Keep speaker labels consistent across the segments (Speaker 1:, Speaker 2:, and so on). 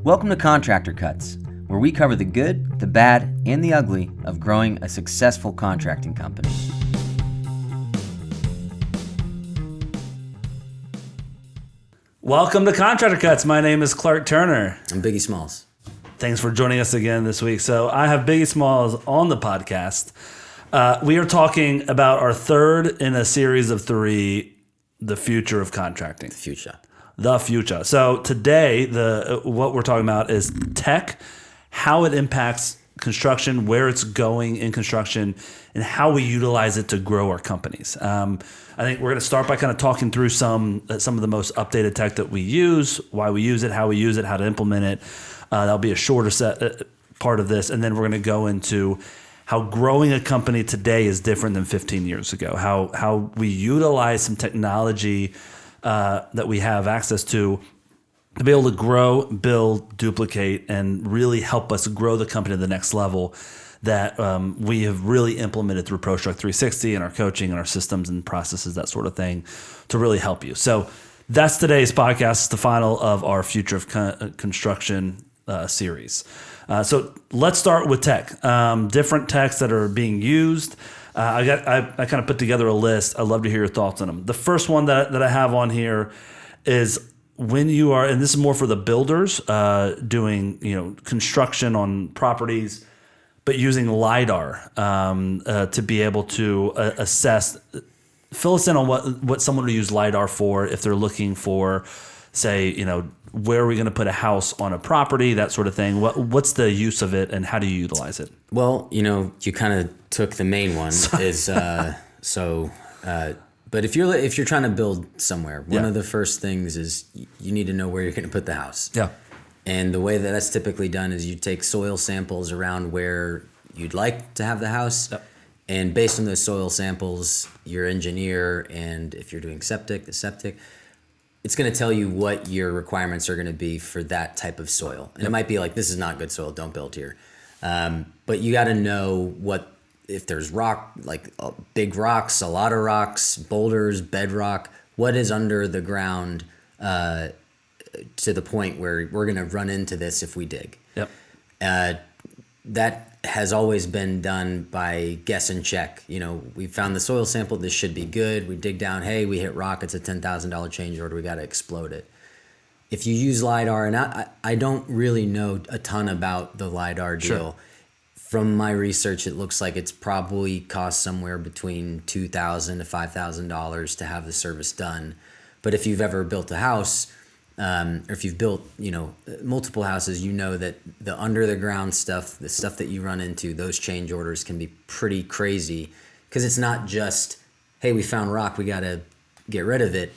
Speaker 1: Welcome to Contractor Cuts, where we cover the good, the bad, and the ugly of growing a successful contracting company.
Speaker 2: Welcome to Contractor Cuts. My name is Clark Turner.
Speaker 3: I'm Biggie Smalls.
Speaker 2: Thanks for joining us again this week. So I have Biggie Smalls on the podcast. We are talking about our third in a series of three, the future of contracting. The future. So today, what we're talking about is tech, how it impacts construction, where it's going in construction, and how we utilize it to grow our companies. I think we're going to start by kind of talking through some of the most updated tech that we use, why we use it, how to implement it. That'll be a shorter part of this, and then we're going to go into how growing a company today is different than 15 years ago, how we utilize some technology that we have access to be able to grow, build, duplicate, and really help us grow the company to the next level that we have really implemented through ProStruct 360 and our coaching and our systems and processes, that sort of thing, to really help you. So that's today's podcast. It's the final of our Future of Construction series. So let's start with tech. Different techs that are being used. I kind of put together a list. I'd love to hear your thoughts on them. The first one that I have on here is when you are, and this is more for the builders doing construction on properties, but using LIDAR to be able to assess. Fill us in on what someone would use LIDAR for if they're looking for, say, where are we going to put a house on a property, that sort of thing. What's the use of it and how do you utilize it?
Speaker 3: Well, you kind of took the main one. But if you're trying to build somewhere, one of the first things is you need to know where you're going to put the house.
Speaker 2: Yeah.
Speaker 3: And the way that that's typically done is you take soil samples around where you'd like to have the house. Yep. And based on those soil samples, your engineer, and if you're doing septic, it's going to tell you what your requirements are going to be for that type of soil. And It might be like, this is not good soil, don't build here. But you got to know if there's rock, like big rocks, a lot of rocks, boulders, bedrock, what is under the ground to the point where we're going to run into this if we dig. Yep. That has always been done by guess and check. We found the soil sample, this should be good. We dig down, hey, we hit rock, it's a $10,000 change order, we got to explode it. If you use LIDAR, and I don't really know a ton about the LIDAR deal. Sure. From my research, it looks like it's probably cost somewhere between $2,000 to $5,000 to have the service done. But if you've ever built a house, or if you've built, multiple houses, that the under the ground stuff, the stuff that you run into, those change orders can be pretty crazy because it's not just, hey, we found rock, we got to get rid of it.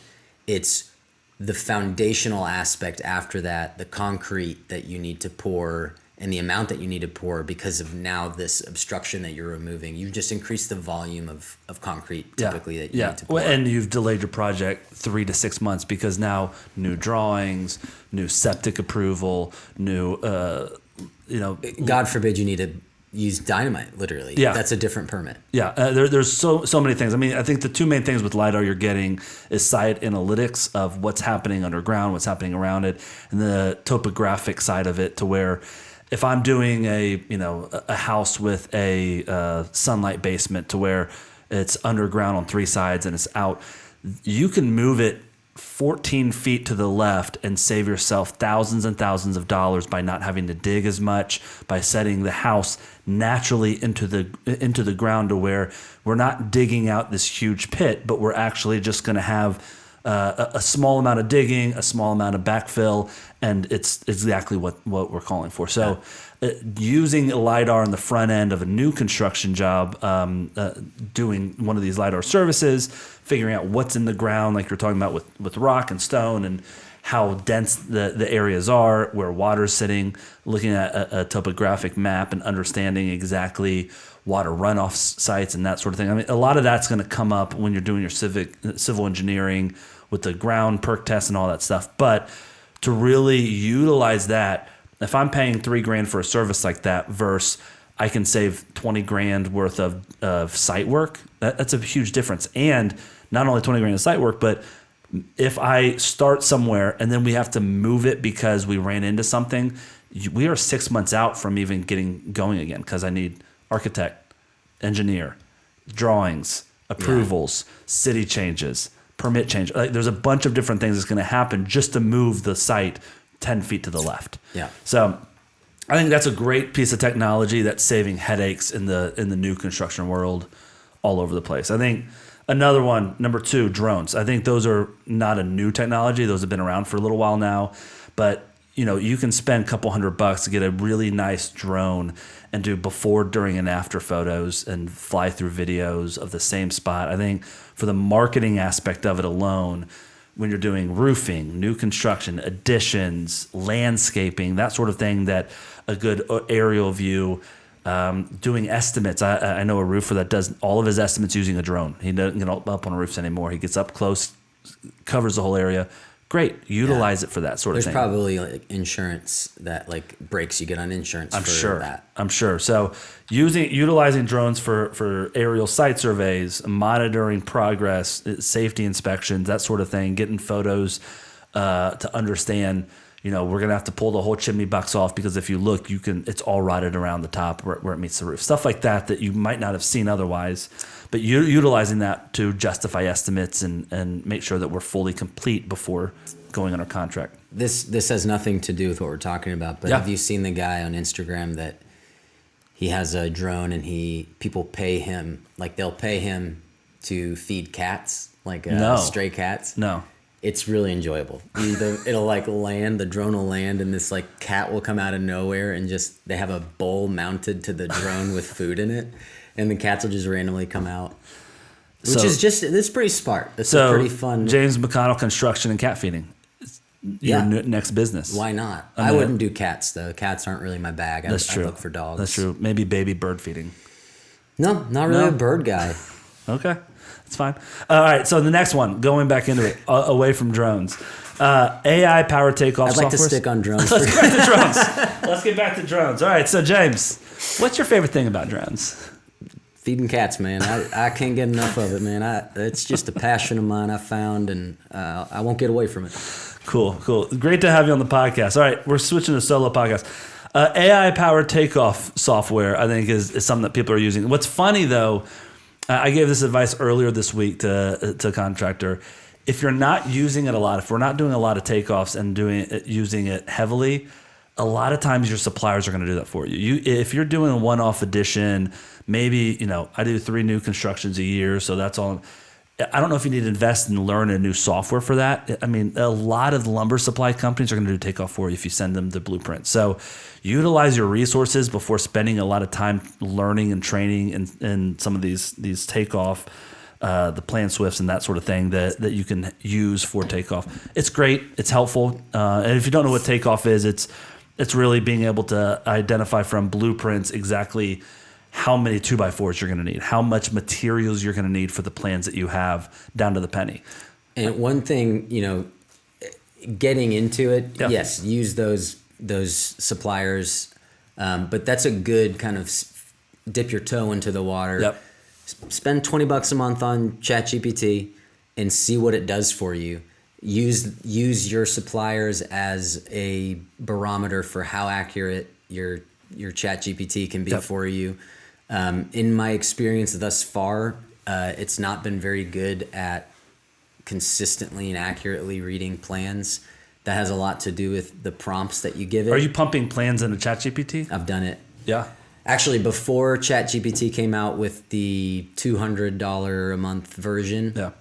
Speaker 3: It's the foundational aspect after that, the concrete that you need to pour and the amount that you need to pour because of now this obstruction that you're removing. You've just increased the volume of concrete typically that you need to pour.
Speaker 2: Well, and you've delayed your project 3 to 6 months because now new drawings, new septic approval, new,
Speaker 3: God forbid you need to use dynamite, literally. Yeah. That's a different permit.
Speaker 2: Yeah, there's so many things. I mean, I think the two main things with LIDAR you're getting is site analytics of what's happening underground, what's happening around it, and the topographic side of it to where if I'm doing a house with a sunlight basement to where it's underground on 3 sides and it's out, you can move it 14 feet to the left and save yourself thousands and thousands of dollars by not having to dig as much, by setting the house naturally into the ground to where we're not digging out this huge pit, but we're actually just going to have a small amount of digging, a small amount of backfill, and it's exactly what we're calling for. So using a LIDAR on the front end of a new construction job, doing one of these LIDAR services, figuring out what's in the ground, like you're talking about with rock and stone, and how dense the areas are, where water's sitting, looking at a topographic map and understanding exactly water runoff sites and that sort of thing. I mean, a lot of that's going to come up when you're doing your civil engineering with the ground perk test and all that stuff. But to really utilize that, if I'm paying $3,000 for a service like that versus I can save $20,000 worth of site work, that's a huge difference. And not only $20,000 of site work, but If I start somewhere and then we have to move it because we ran into something, we are 6 months out from even getting going again because I need architect, engineer, drawings, approvals, city changes, permit change. Like, there's a bunch of different things that's going to happen just to move the site 10 feet to the left.
Speaker 3: Yeah.
Speaker 2: So I think that's a great piece of technology that's saving headaches in the new construction world all over the place. I think another one, number 2, drones. I think those are not a new technology. Those have been around for a little while now, but you can spend a couple $100 to get a really nice drone and do before, during, and after photos and fly through videos of the same spot. I think for the marketing aspect of it alone, when you're doing roofing, new construction, additions, landscaping, that sort of thing, that a good aerial view, doing estimates. I know a roofer that does all of his estimates using a drone. He doesn't get up on roofs anymore. He gets up close, covers the whole area. Great. Utilize it for that sort of thing.
Speaker 3: There's probably like insurance that like breaks you get on insurance for that.
Speaker 2: I'm sure. So utilizing drones for aerial site surveys, monitoring progress, safety inspections, that sort of thing, getting photos to understand, we're going to have to pull the whole chimney box off because if you look, it's all rotted around the top where it meets the roof. Stuff like that you might not have seen otherwise. But utilizing that to justify estimates and make sure that we're fully complete before going on our contract.
Speaker 3: This has nothing to do with what we're talking about, but have you seen the guy on Instagram that he has a drone and people pay him, like they'll pay him to feed cats, like stray cats?
Speaker 2: No.
Speaker 3: It's really enjoyable. It'll like land, the drone will land, and this like cat will come out of nowhere and they have a bowl mounted to the drone with food in it. And the cats will just randomly come out, which is it's pretty smart. It's a pretty fun.
Speaker 2: James McConnell Construction and Cat Feeding. Your next business.
Speaker 3: Why not? I wouldn't do cats though. Cats aren't really my bag. I look for dogs.
Speaker 2: That's true. Maybe baby bird feeding.
Speaker 3: No, not really a bird guy.
Speaker 2: Okay, that's fine. All right, so the next one, going back into it, away from drones. AI powered takeoff software.
Speaker 3: I'd like to stick on drones.
Speaker 2: Let's get back to drones. Let's get back to drones. All right, so James, what's your favorite thing about drones?
Speaker 3: Feeding cats, man. I can't get enough of it, man. It's just a passion of mine I found, and I won't get away from it.
Speaker 2: Cool. Great to have you on the podcast. All right, we're switching to solo podcast. AI-powered takeoff software, I think, is something that people are using. What's funny, though, I gave this advice earlier this week to Contractor. If you're not using it a lot, if we're not doing a lot of takeoffs and using it heavily, a lot of times your suppliers are going to do that for you. If you're doing a one-off edition, maybe, I do 3 new constructions a year, so that's all. I don't know if you need to invest and learn a new software for that. I mean, a lot of the lumber supply companies are going to do takeoff for you if you send them the blueprint. So utilize your resources before spending a lot of time learning and training in some of these takeoff, the plan swifts and that sort of thing that you can use for takeoff. It's great. It's helpful. And if you don't know what takeoff is, it's really being able to identify from blueprints exactly how many 2x4s you're going to need, how much materials you're going to need for the plans that you have down to the penny.
Speaker 3: And one thing, getting into it, yes, use those suppliers, but that's a good kind of dip your toe into the water.
Speaker 2: Yep.
Speaker 3: Spend $20 a month on ChatGPT and see what it does for you. Use your suppliers as a barometer for how accurate your ChatGPT can be for you. In my experience thus far, it's not been very good at consistently and accurately reading plans. That has a lot to do with the prompts that you give it.
Speaker 2: Are you pumping plans into ChatGPT?
Speaker 3: I've done it.
Speaker 2: Yeah.
Speaker 3: Actually, before ChatGPT came out with the $200 a month version,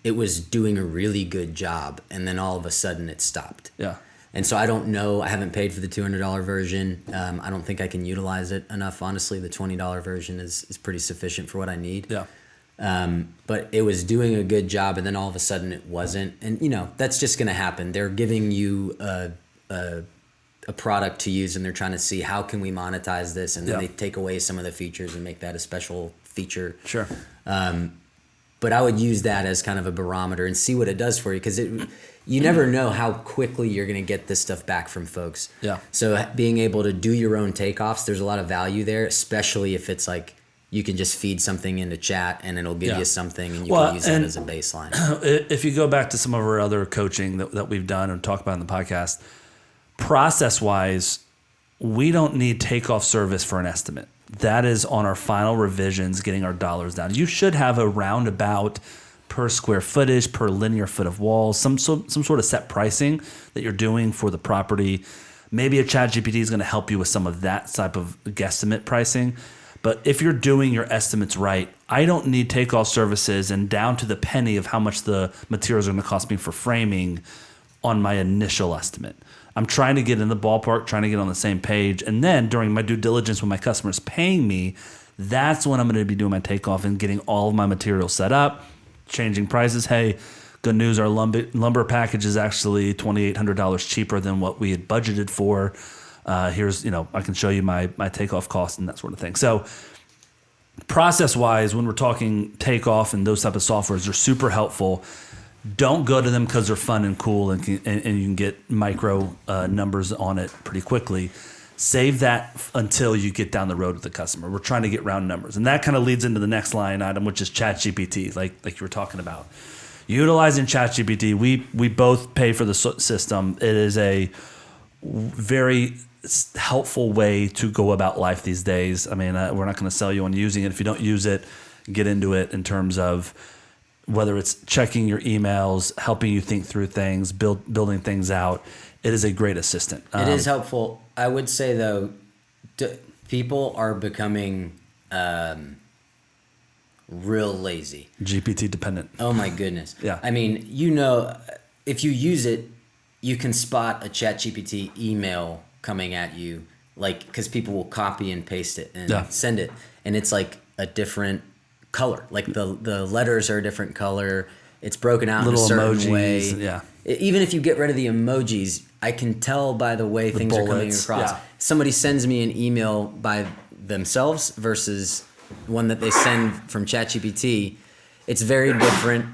Speaker 3: it was doing a really good job, and then all of a sudden it stopped.
Speaker 2: Yeah.
Speaker 3: And so I don't know. I haven't paid for the $200 version. I don't think I can utilize it enough. Honestly, the $20 version is pretty sufficient for what I need.
Speaker 2: Yeah.
Speaker 3: But it was doing a good job, and then all of a sudden it wasn't. And that's just going to happen. They're giving you a product to use, and they're trying to see how can we monetize this, and then they take away some of the features and make that a special feature.
Speaker 2: Sure.
Speaker 3: But I would use that as kind of a barometer and see what it does for you, because you never know how quickly you're going to get this stuff back from folks.
Speaker 2: Yeah.
Speaker 3: So being able to do your own takeoffs, there's a lot of value there, especially if it's like you can just feed something into chat and it'll give you something, and you
Speaker 2: Well,
Speaker 3: can use that as a baseline.
Speaker 2: If you go back to some of our other coaching that we've done and talk about in the podcast, process-wise, we don't need Takeoff service for an estimate. That is on our final revisions, getting our dollars down. You should have a roundabout per square footage, per linear foot of walls, some sort of set pricing that you're doing for the property. Maybe a ChatGPT is going to help you with some of that type of guesstimate pricing. But if you're doing your estimates right, I don't need Takeoff services and down to the penny of how much the materials are going to cost me for framing on my initial estimate. I'm trying to get in the ballpark, trying to get on the same page. And then during my due diligence when my customer's paying me, that's when I'm going to be doing my Takeoff and getting all of my materials set up, changing prices. Hey, good news, our lumber package is actually $2,800 cheaper than what we had budgeted for. Here's, I can show you my Takeoff cost and that sort of thing. So process-wise, when we're talking Takeoff and those type of softwares, they're super helpful. Don't go to them because they're fun and cool and you can get micro numbers on it pretty quickly. Save that until you get down the road with the customer. We're trying to get round numbers. And that kind of leads into the next line item, which is ChatGPT, like you were talking about. Utilizing ChatGPT, we both pay for the system. It is a very helpful way to go about life these days. I mean, we're not going to sell you on using it. If you don't use it, get into it in terms of whether it's checking your emails, helping you think through things, building things out. It is a great assistant.
Speaker 3: It is helpful. I would say, though, people are becoming real lazy.
Speaker 2: GPT dependent.
Speaker 3: Oh, my goodness.
Speaker 2: Yeah.
Speaker 3: I mean, if you use it, you can spot a ChatGPT email coming at you, because people will copy and paste it and send it. And it's like a different color. Like the letters are a different color. It's broken out in a certain
Speaker 2: emojis,
Speaker 3: way.
Speaker 2: Yeah.
Speaker 3: Even if you get rid of the emojis, I can tell by the way things are coming across.
Speaker 2: Yeah.
Speaker 3: Somebody sends me an email by themselves versus one that they send from ChatGPT. It's very different.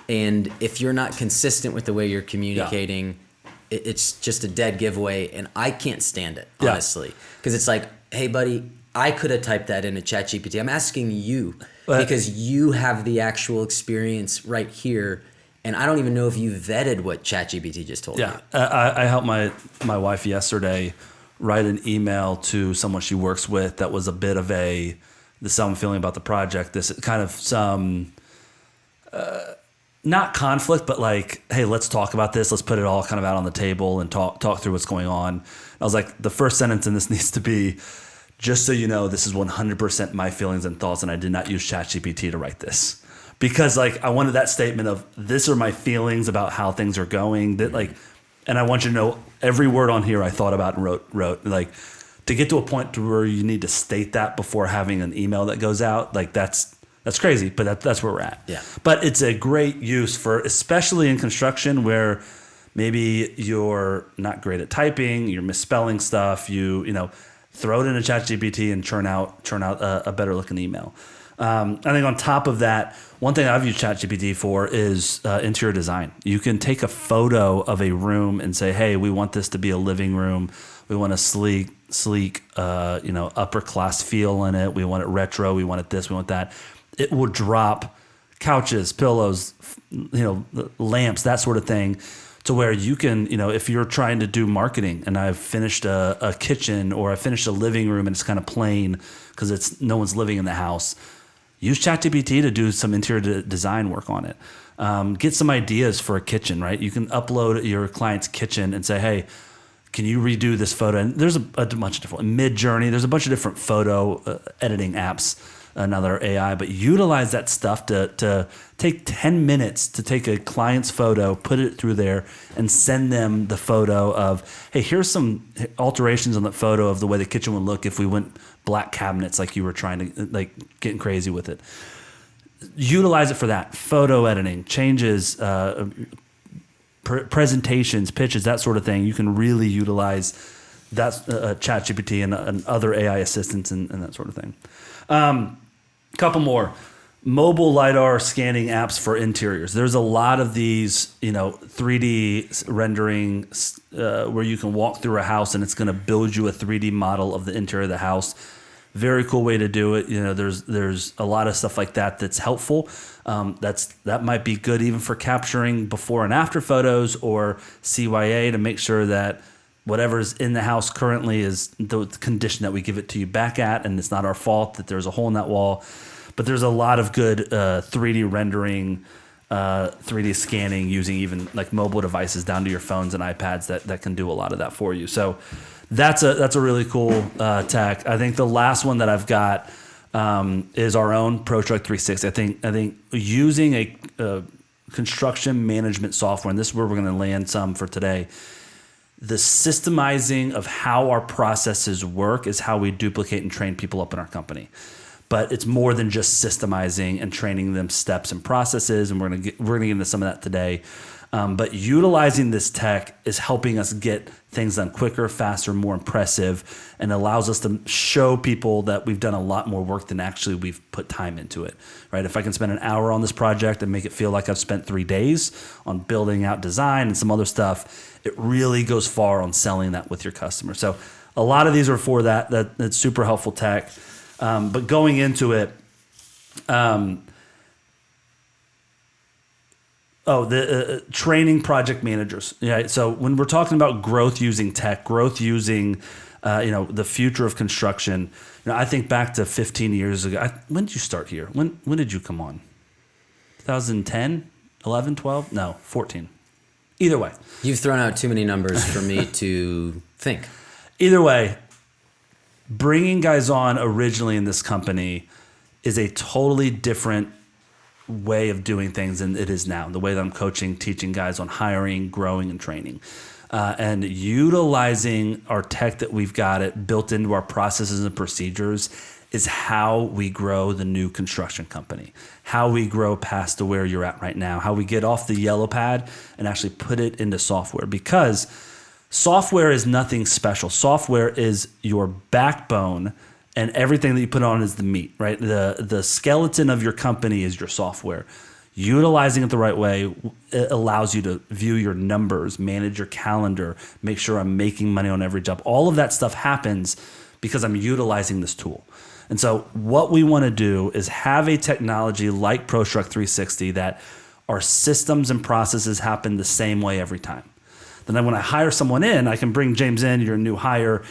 Speaker 3: And if you're not consistent with the way you're communicating, it's just a dead giveaway. And I can't stand it, honestly. Because it's like, hey, buddy, I could have typed that into ChatGPT. I'm asking you because you have the actual experience right here. And I don't even know if you vetted what ChatGPT just told you.
Speaker 2: I helped my wife yesterday write an email to someone she works with that was a bit of this is how I'm feeling about the project. This kind of some, not conflict, but like, hey, let's talk about this. Let's put it all kind of out on the table and talk through what's going on. I was like, the first sentence in this needs to be, just so you know, this is 100% my feelings and thoughts, and I did not use ChatGPT to write this. Because I wanted that statement of, this are my feelings about how things are going. And I want you to know every word on here I thought about and wrote. Like, to get to a point to where you need to state that before having an email that goes out, that's crazy, but that's where we're at.
Speaker 3: Yeah.
Speaker 2: But it's a great use for, especially in construction, where maybe you're not great at typing, you're misspelling stuff, throw it in a ChatGPT and churn out a better looking email. I think on top of that, one thing I've used ChatGPT for is interior design. You can take a photo of a room and say, hey, we want this to be a living room. We want a sleek, upper class feel in it. We want it retro. We want it this. We want that. It will drop couches, pillows, lamps, that sort of thing, to where you can, if you're trying to do marketing and I've finished a kitchen or I finished a living room and it's kind of plain because no one's living in the house, use ChatGPT to do some interior design work on it. Get some ideas for a kitchen, right? You can upload your client's kitchen and say, hey, can you redo this photo? And there's a bunch of different, Mid-Journey, there's a bunch of different photo editing apps, another AI, but utilize that stuff to take 10 minutes to take a client's photo, put it through there, and send them the photo of, hey, here's some alterations on the photo of the way the kitchen would look if we went black cabinets like you were trying to, getting crazy with it. Utilize it for that. Photo editing, changes, presentations, pitches, that sort of thing. You can really utilize that ChatGPT and other AI assistants and that sort of thing. Couple more. Mobile LIDAR scanning apps for interiors. There's a lot of these, 3D rendering where you can walk through a house and it's going to build you a 3D model of the interior of the house. Very cool way to do it. There's a lot of stuff like that that's helpful. That might be good even for capturing before and after photos or CYA to make sure that whatever's in the house currently is the condition that we give it to you back at, and it's not our fault that there's a hole in that wall. But there's a lot of good 3D rendering, 3D scanning using even like mobile devices down to your phones and iPads that can do a lot of that for you. So that's a really cool tech. I think the last one that I've got is our own ProTruck 360. I think using a construction management software, and this is where we're going to land some for today. The systemizing of how our processes work is how we duplicate and train people up in our company. But it's more than just systemizing and training them steps and processes, and we're gonna get into some of that today. But utilizing this tech is helping us get things done quicker, faster, more impressive, and allows us to show people that we've done a lot more work than actually we've put time into it. Right? If I can spend an hour on this project and make it feel like I've spent 3 days on building out design and some other stuff, it really goes far on selling that with your customer. So a lot of these are for that's super helpful tech. But going into it, training project managers. Yeah. So when we're talking about growth using tech, growth using, the future of construction, I think back to 15 years ago. When did you start here? When did you come on? 2010, 11, 12? No, 14. Either way.
Speaker 3: You've thrown out too many numbers for me to think.
Speaker 2: Either way, bringing guys on originally in this company is a totally different way of doing things than it is now. The way that I'm coaching, teaching guys on hiring, growing, and training. And utilizing our tech that we've got it built into our processes and procedures is how we grow the new construction company, how we grow past to where you're at right now, how we get off the yellow pad and actually put it into software, because software is nothing special. Software is your backbone, and everything that you put on is the meat, right? The skeleton of your company is your software. Utilizing it the right way, it allows you to view your numbers, manage your calendar, make sure I'm making money on every job. All of that stuff happens because I'm utilizing this tool. And so what we want to do is have a technology like ProTruck 360 that our systems and processes happen the same way every time. Then when I hire someone in, I can bring James in, you're a new hire.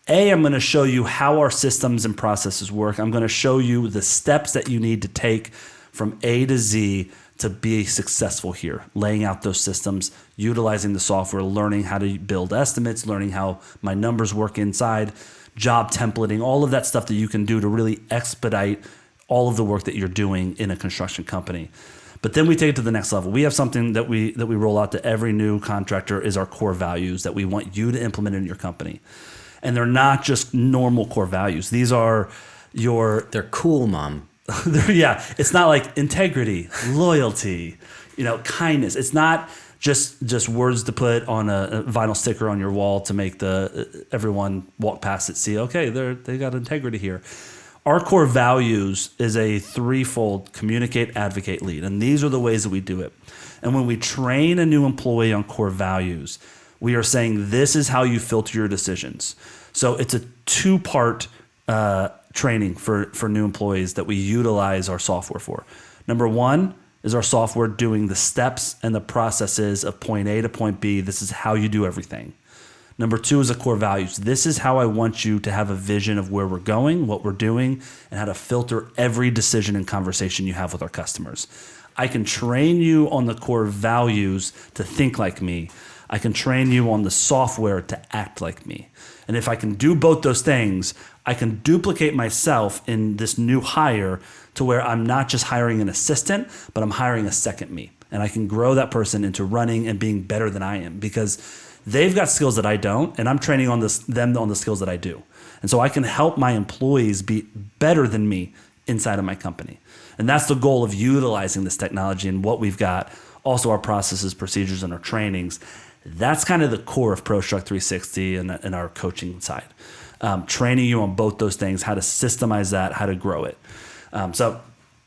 Speaker 2: I'm going to show you how our systems and processes work. I'm going to show you the steps that you need to take from A to Z to be successful here, laying out those systems, utilizing the software, learning how to build estimates, learning how my numbers work inside, job templating, all of that stuff that you can do to really expedite all of the work that you're doing in a construction company. But then we take it to the next level. We have something that we roll out to every new contractor is our core values that we want you to implement in your company. And they're not just normal core values. These are
Speaker 3: They're cool, Mom.
Speaker 2: Yeah, it's not like integrity, loyalty, kindness. It's not just words to put on a vinyl sticker on your wall to make everyone walk past it see, okay, they got integrity here. Our core values is a threefold: communicate, advocate, lead. And these are the ways that we do it. And when we train a new employee on core values, we are saying this is how you filter your decisions. So it's a 2-part training for new employees that we utilize our software for. Number 1 is our software doing the steps and the processes of point A to point B. This is how you do everything. Number 2 is the core values. This is how I want you to have a vision of where we're going, what we're doing, and how to filter every decision and conversation you have with our customers. I can train you on the core values to think like me. I can train you on the software to act like me. And if I can do both those things, I can duplicate myself in this new hire to where I'm not just hiring an assistant, but I'm hiring a second me. And I can grow that person into running and being better than I am, because they've got skills that I don't, and I'm training on them on the skills that I do. And so I can help my employees be better than me inside of my company. And that's the goal of utilizing this technology and what we've got. Also our processes, procedures, and our trainings. That's kind of the core of ProTruck 360 and our coaching side. Training you on both those things, how to systemize that, how to grow it. So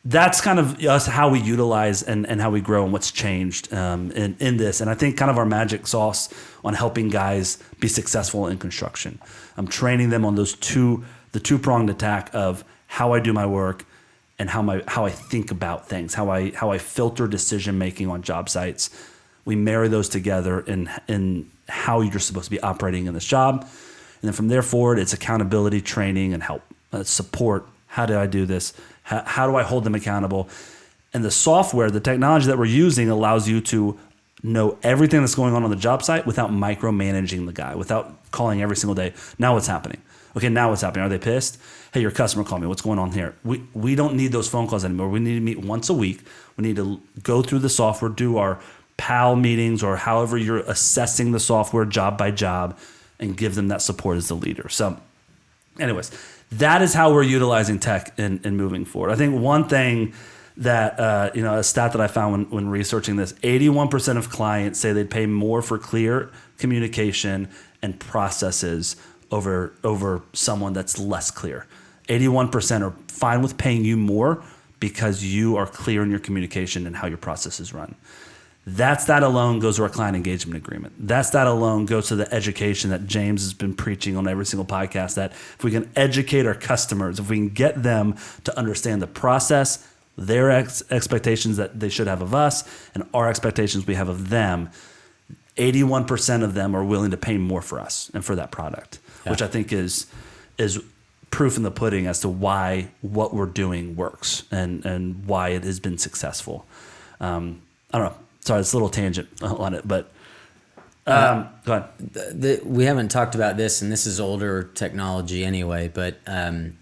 Speaker 2: that's kind of us, how we utilize and how we grow and what's changed in this. And I think kind of our magic sauce on helping guys be successful in construction. I'm training them on those two the two-pronged attack of how I do my work and how I think about things, how I filter decision making on job sites. We marry those together in how you're supposed to be operating in this job. And then from there forward, it's accountability, training, and help, support. How do I do this? How do I hold them accountable? And the software, the technology that we're using allows you to know everything that's going on the job site without micromanaging the guy, without calling every single day. Now what's happening? Okay, now what's happening? Are they pissed? Hey, your customer called me. What's going on here? We don't need those phone calls anymore. We need to meet once a week. We need to go through the software, do our PAL meetings or however you're assessing the software job by job, and give them that support as the leader. So anyways, that is how we're utilizing tech and moving forward. I think one thing that, a stat that I found when researching this, 81% of clients say they'd pay more for clear communication and processes over someone that's less clear. 81% are fine with paying you more because you are clear in your communication and how your processes run. That alone goes to our client engagement agreement. That alone goes to the education that James has been preaching on every single podcast, that if we can educate our customers, if we can get them to understand the process, their expectations that they should have of us, and our expectations we have of them, 81% of them are willing to pay more for us and for that product, which I think is proof in the pudding as to why what we're doing works and why it has been successful. I don't know. Sorry, it's a little tangent on it, but go ahead.
Speaker 3: We haven't talked about this, and this is older technology anyway. But a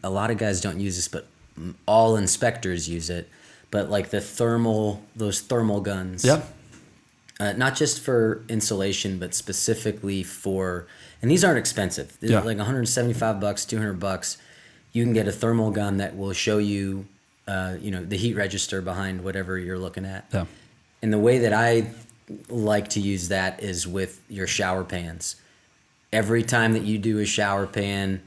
Speaker 3: lot of guys don't use this, but all inspectors use it. But like those thermal guns.
Speaker 2: Yep.
Speaker 3: Not just for insulation, but specifically for, and these aren't expensive. They're like $175, $200. You can get a thermal gun that will show you. The heat register behind whatever you're looking at. Yeah. And the way that I like to use that is with your shower pans. Every time that you do a shower pan,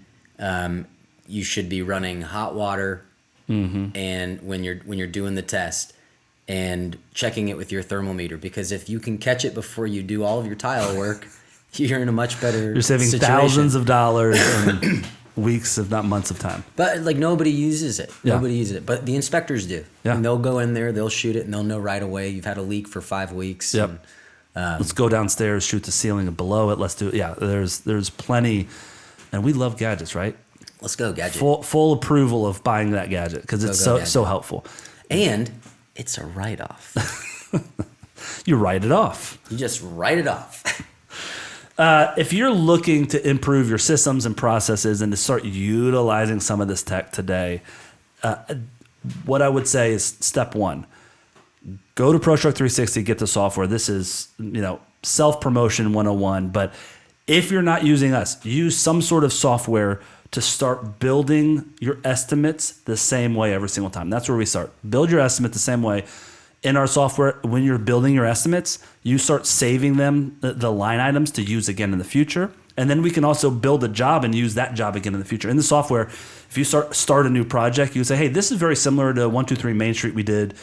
Speaker 3: you should be running hot water, and when you're doing the test, and checking it with your thermometer, because if you can catch it before you do all of your tile work, you're in a much better.
Speaker 2: You're saving thousands of dollars. And weeks, if not months of time.
Speaker 3: But like nobody uses it. Nobody uses it. But the inspectors do. Yeah. And they'll go in there, they'll shoot it, and they'll know right away you've had a leak for 5 weeks.
Speaker 2: Yep. And, let's go downstairs, shoot the ceiling and below it. Let's do it. Yeah, there's plenty. And we love gadgets, right?
Speaker 3: Let's go, gadget.
Speaker 2: Full approval of buying that gadget because it's so helpful.
Speaker 3: And it's a write-off.
Speaker 2: You write it off.
Speaker 3: You just write it off.
Speaker 2: If you're looking to improve your systems and processes and to start utilizing some of this tech today, what I would say is step one, go to ProStruct 360, get the software. This is, self-promotion 101. But if you're not using us, use some sort of software to start building your estimates the same way every single time. That's where we start. Build your estimate the same way. In our software, when you're building your estimates, you start saving them, the line items to use again in the future. And then we can also build a job and use that job again in the future. In the software, if you start a new project, you say, hey, this is very similar to 123 Main Street we did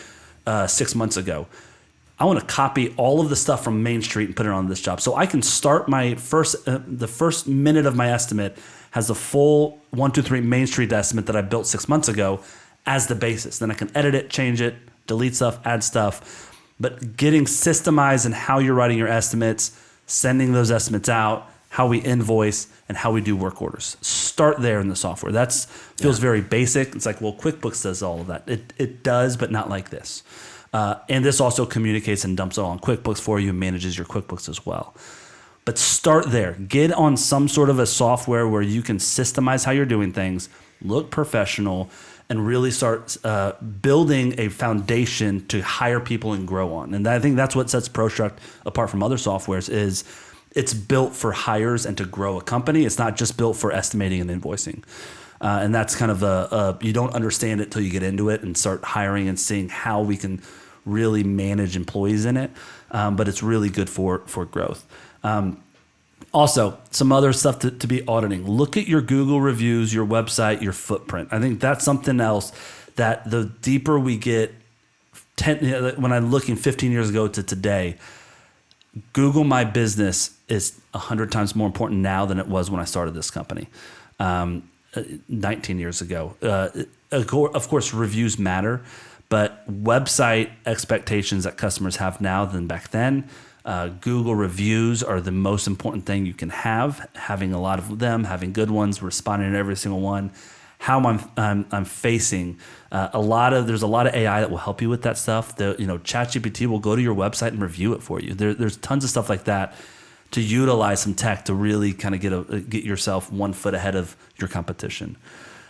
Speaker 2: 6 months ago. I want to copy all of the stuff from Main Street and put it on this job. So I can start my the first minute of my estimate has the full 123 Main Street estimate that I built 6 months ago as the basis. Then I can edit it, change it, delete stuff, add stuff. But getting systemized in how you're writing your estimates, sending those estimates out, how we invoice, and how we do work orders. Start there in the software. That feels very basic. It's like, well, QuickBooks does all of that. It does, but not like this. And this also communicates and dumps it all on QuickBooks for you and manages your QuickBooks as well. But start there. Get on some sort of a software where you can systemize how you're doing things, look professional, and really start building a foundation to hire people and grow on. And I think that's what sets ProStruct apart from other softwares is it's built for hires and to grow a company. It's not just built for estimating and invoicing. And that's kind of you don't understand it till you get into it and start hiring and seeing how we can really manage employees in it. But it's really good for growth. Also, some other stuff to be auditing. Look at your Google reviews, your website, your footprint. I think that's something else that the deeper we get, when I'm looking 15 years ago to today, Google My Business is 100 times more important now than it was when I started this company. 19 years ago. Of course, reviews matter, but website expectations that customers have now than back then. Google reviews are the most important thing you can have. Having a lot of them, having good ones, responding to every single one. How I'm facing there's a lot of AI that will help you with that stuff. ChatGPT will go to your website and review it for you. There's tons of stuff like that to utilize some tech to really kind of get yourself 1 foot ahead of your competition.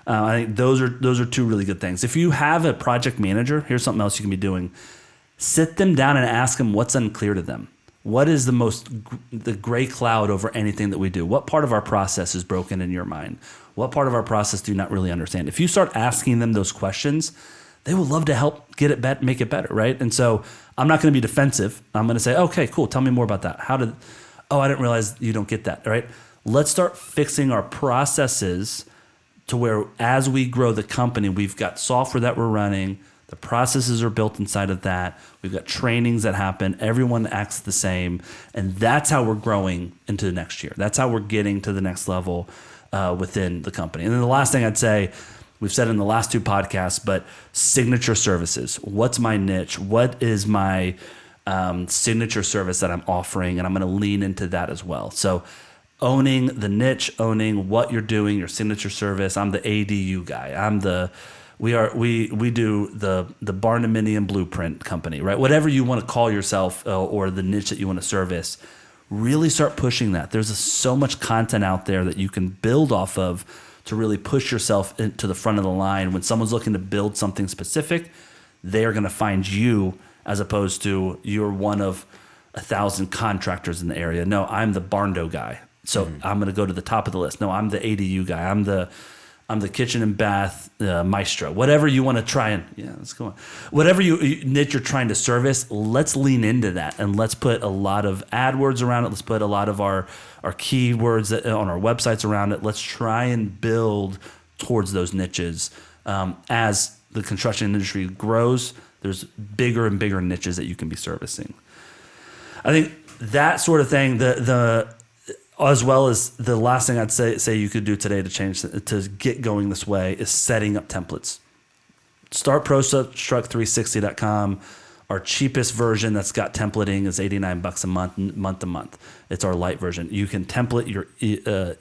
Speaker 2: I think those are two really good things. If you have a project manager, here's something else you can be doing. Sit them down and ask them what's unclear to them. What is the gray cloud over anything that we do? What part of our process is broken in your mind? What part of our process do you not really understand? If you start asking them those questions, they will love to help make it better, right? And so I'm not going to be defensive. I'm going to say, okay, cool. Tell me more about that. I didn't realize you don't get that, right? Let's start fixing our processes to where as we grow the company, we've got software that we're running. The processes are built inside of that. We've got trainings that happen. Everyone acts the same. And that's how we're growing into the next year. That's how we're getting to the next level within the company. And then the last thing I'd say, we've said in the last 2 podcasts, but signature services. What's my niche? What is my signature service that I'm offering? And I'm going to lean into that as well. So owning the niche, owning what you're doing, your signature service. I'm the ADU guy. We do the barndominium blueprint company, right? Whatever you want to call yourself or the niche that you want to service, really start pushing that. There's so much content out there that you can build off of to really push yourself into the front of the line. When someone's looking to build something specific, they are going to find you as opposed to you're one of 1,000 contractors in the area. No, I'm the Barndo guy. So I'm going to go to the top of the list. No, I'm the ADU guy. I'm the kitchen and bath maestro. Whatever you want to try and let's go on. Whatever niche you're trying to service, let's lean into that and let's put a lot of AdWords around it. Let's put a lot of our keywords on our websites around it. Let's try and build towards those niches. As the construction industry grows, there's bigger and bigger niches that you can be servicing. I think that sort of thing, as well as the last thing I'd say you could do today to get going this way is setting up templates. Start ProStruct360.com. Our cheapest version that's got templating is $89 a month to month. It's our light version. You can template your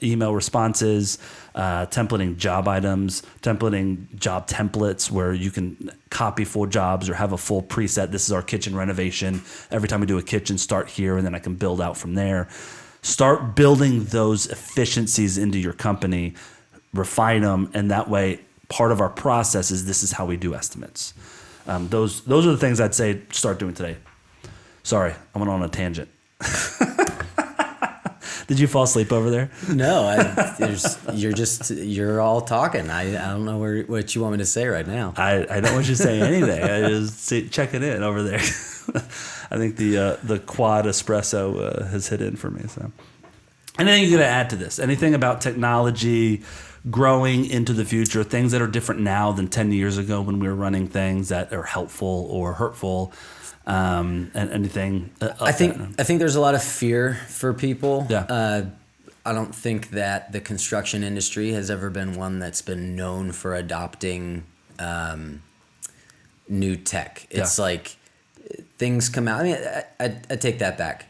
Speaker 2: email responses, templating job items, templating job templates where you can copy full jobs or have a full preset. This is our kitchen renovation. Every time we do a kitchen, start here, and then I can build out from there. Start building those efficiencies into your company, refine them, and that way part of our process is this is how we do estimates. Those are the things I'd say start doing today. Sorry, I went on a tangent. Did you fall asleep over there?
Speaker 3: No, you're all talking. I don't know what you want me to say right now.
Speaker 2: I don't want you to say anything. I just check it in over there. I think the quad espresso has hit in for me. So, anything you're going to add to this? Anything about technology growing into the future? Things that are different now than 10 years ago when we were running things that are helpful or hurtful? And anything?
Speaker 3: I think there's a lot of fear for people.
Speaker 2: Yeah.
Speaker 3: I don't think that the construction industry has ever been one that's been known for adopting new tech. It's like things come out. I mean, I take that back.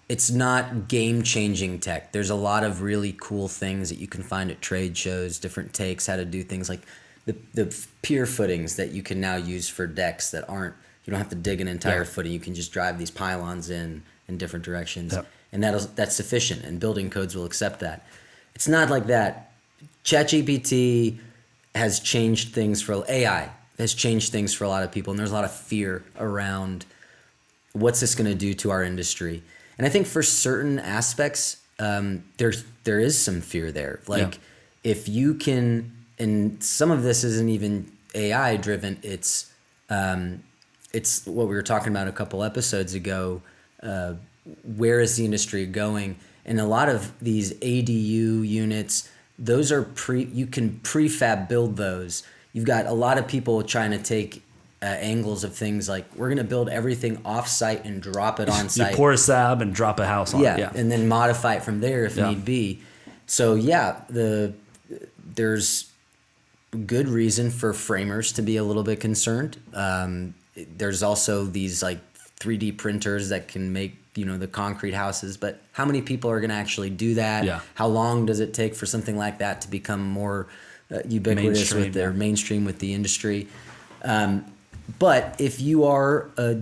Speaker 3: It's not game-changing tech. There's a lot of really cool things that you can find at trade shows, different takes, how to do things like the pier footings that you can now use for decks that aren't, you don't have to dig an entire footing. You can just drive these pylons in different directions. Yep. And that's sufficient, and building codes will accept that. It's not like that. ChatGPT has changed things for AI. Has changed things for a lot of people, and there's a lot of fear around what's this going to do to our industry. And I think for certain aspects, there is some fear there. Like if you can, and some of this isn't even AI driven. It's what we were talking about a couple episodes ago. Where is the industry going? And a lot of these ADU units, those are you can prefab build those. You've got a lot of people trying to take angles of things like we're going to build everything off-site and drop it on-site.
Speaker 2: You pour a slab and drop a house on it.
Speaker 3: Yeah, and then modify it from there if need be. So yeah, there's good reason for framers to be a little bit concerned. There's also these like 3D printers that can make, the concrete houses, but how many people are going to actually do that?
Speaker 2: Yeah.
Speaker 3: How long does it take for something like that to become more ubiquitous mainstream with the industry? But if you are a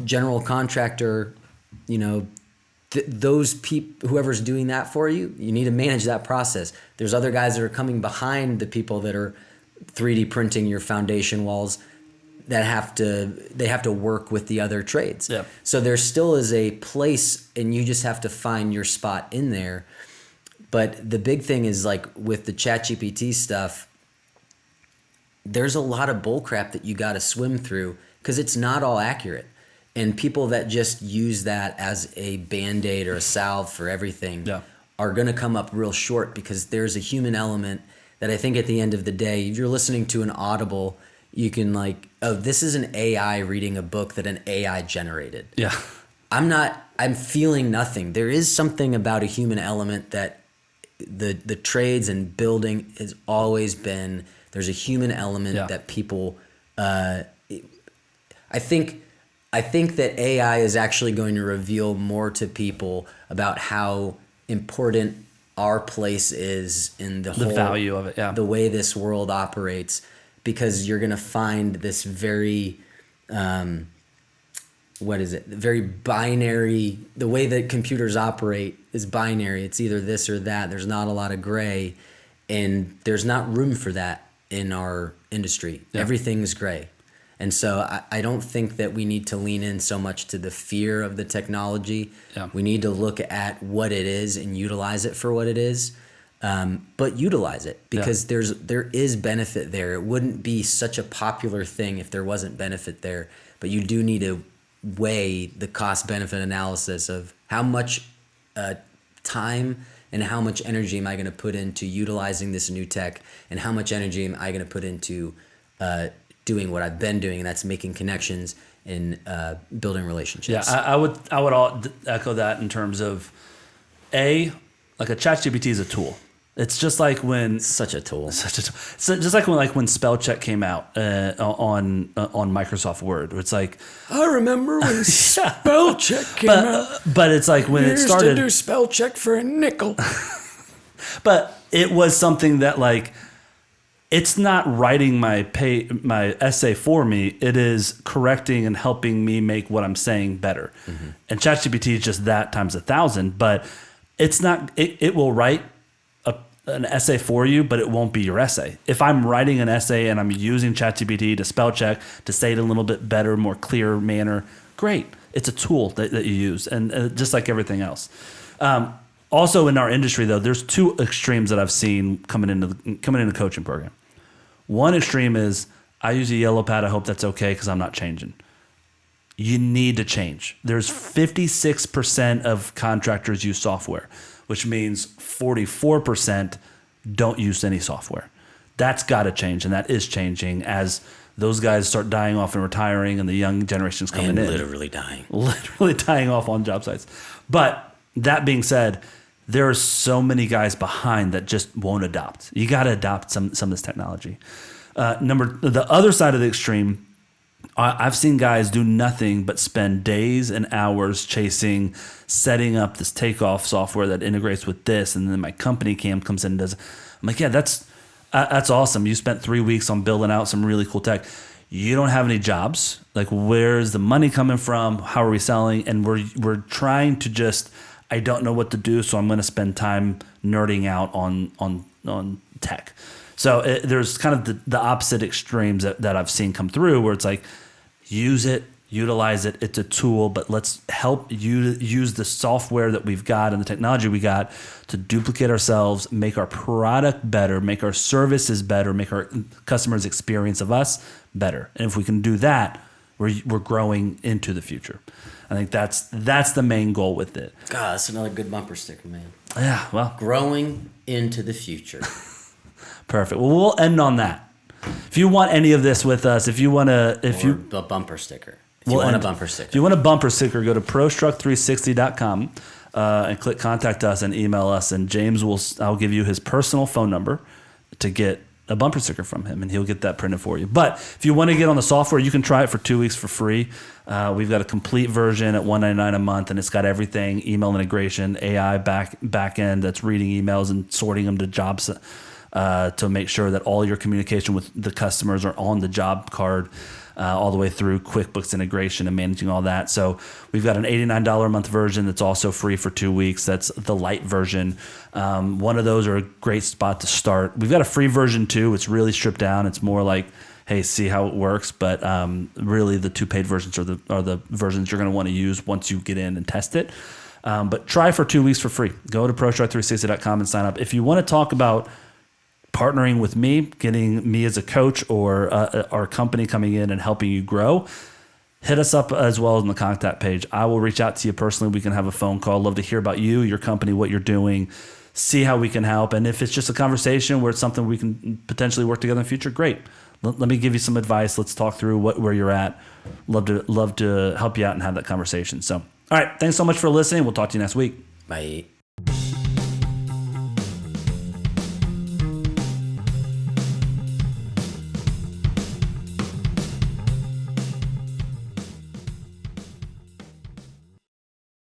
Speaker 3: general contractor, those people, whoever's doing that for you, you need to manage that process. There's other guys that are coming behind the people that are 3D printing your foundation walls that have to work with the other trades.
Speaker 2: Yep.
Speaker 3: So there still is a place, and you just have to find your spot in there. But the big thing is, like with the ChatGPT stuff, there's a lot of bullcrap that you got to swim through because it's not all accurate. And people that just use that as a Band-Aid or a salve for everything are going to come up real short, because there's a human element that I think at the end of the day, if you're listening to an Audible, you can this is an AI reading a book that an AI generated.
Speaker 2: Yeah.
Speaker 3: I'm feeling nothing. There is something about a human element that the trades and building has always been. There's a human element that people, I think that AI is actually going to reveal more to people about how important our place is in the whole
Speaker 2: value of it,
Speaker 3: the way this world operates, because you're going to find this very, very binary, the way that computers operate is binary. It's either this or that. There's not a lot of gray, and there's not room for that in our industry. Yeah. Everything's gray. And so I don't think that we need to lean in so much to the fear of the technology. Yeah. We need to look at what it is and utilize it for what it is. But utilize it, because there is benefit there. It wouldn't be such a popular thing if there wasn't benefit there. But you do need to weigh the cost-benefit analysis of how much time and how much energy am I going to put into utilizing this new tech, and how much energy am I going to put into doing what I've been doing, and that's making connections and building relationships.
Speaker 2: Yeah, I would echo that in terms of like a ChatGPT is a tool. It's just like when
Speaker 3: such a tool.
Speaker 2: So just like when spell check came out on Microsoft Word. It's like,
Speaker 3: I remember when spell check came out.
Speaker 2: But it's like when it started.
Speaker 3: Used to do spell check for a nickel.
Speaker 2: But it was something that, like, it's not writing my essay for me. It is correcting and helping me make what I'm saying better. Mm-hmm. And ChatGPT is just that times 1,000. But it's not. It will write an essay for you, but it won't be your essay. If I'm writing an essay and I'm using ChatGPT to spell check, to say it in a little bit better, more clear manner, great. It's a tool that you use, and just like everything else. Also in our industry, though, there's two extremes that I've seen coming into the coaching program. One extreme is, I use a yellow pad, I hope that's okay because I'm not changing. You need to change. There's 56% of contractors use software, which means 44% don't use any software. That's got to change, and that is changing as those guys start dying off and retiring, and the young generation's coming in.
Speaker 3: Literally dying
Speaker 2: off on job sites. But that being said, there are so many guys behind that just won't adopt. You got to adopt some of this technology. The other side of the extreme, I've seen guys do nothing but spend days and hours setting up this Takeoff software that integrates with this, and then my company comes in and does. I'm like, yeah, that's awesome. You spent 3 weeks on building out some really cool tech. You don't have any jobs. Like, where's the money coming from? How are we selling? And we're trying to just, I don't know what to do, so I'm going to spend time nerding out on tech. So there's kind of the opposite extremes that I've seen come through, where it's like, use it, utilize it. It's a tool, but let's help you use the software that we've got and the technology we got to duplicate ourselves, make our product better, make our services better, make our customers' experience of us better. And if we can do that, we're growing into the future. I think that's the main goal with it.
Speaker 3: God, that's another good bumper sticker, man.
Speaker 2: Yeah, well.
Speaker 3: Growing into the future.
Speaker 2: Perfect. Well, we'll end on that. If you want any of this with us, a bumper sticker.
Speaker 3: If you want a bumper sticker,
Speaker 2: go to prostruck360.com. and click contact us and email us, and I'll give you his personal phone number to get a bumper sticker from him, and he'll get that printed for you. But if you want to get on the software, you can try it for 2 weeks for free. We've got a complete version at $199 a month, and it's got everything: email integration, AI back end that's reading emails and sorting them to jobs to make sure that all your communication with the customers are on the job card, all the way through QuickBooks integration and managing all that. So we've got an $89 a month version that's also free for 2 weeks. That's the light version. One of those are a great spot to start. We've got a free version too. It's really stripped down. It's more like, hey, see how it works. But really the 2 paid versions are the versions you're going to want to use once you get in and test it. But try for 2 weeks for free. Go to ProStrike360.com and sign up. If you want to talk about partnering with me, getting me as a coach, or our company coming in and helping you grow, hit us up as well on the contact page. I will reach out to you personally. We can have a phone call. Love to hear about you, your company, what you're doing, see how we can help. And if it's just a conversation where it's something we can potentially work together in the future, great. Let me give you some advice. Let's talk through where you're at. Love to help you out and have that conversation. So, all right. Thanks so much for listening. We'll talk to you next week.
Speaker 3: Bye.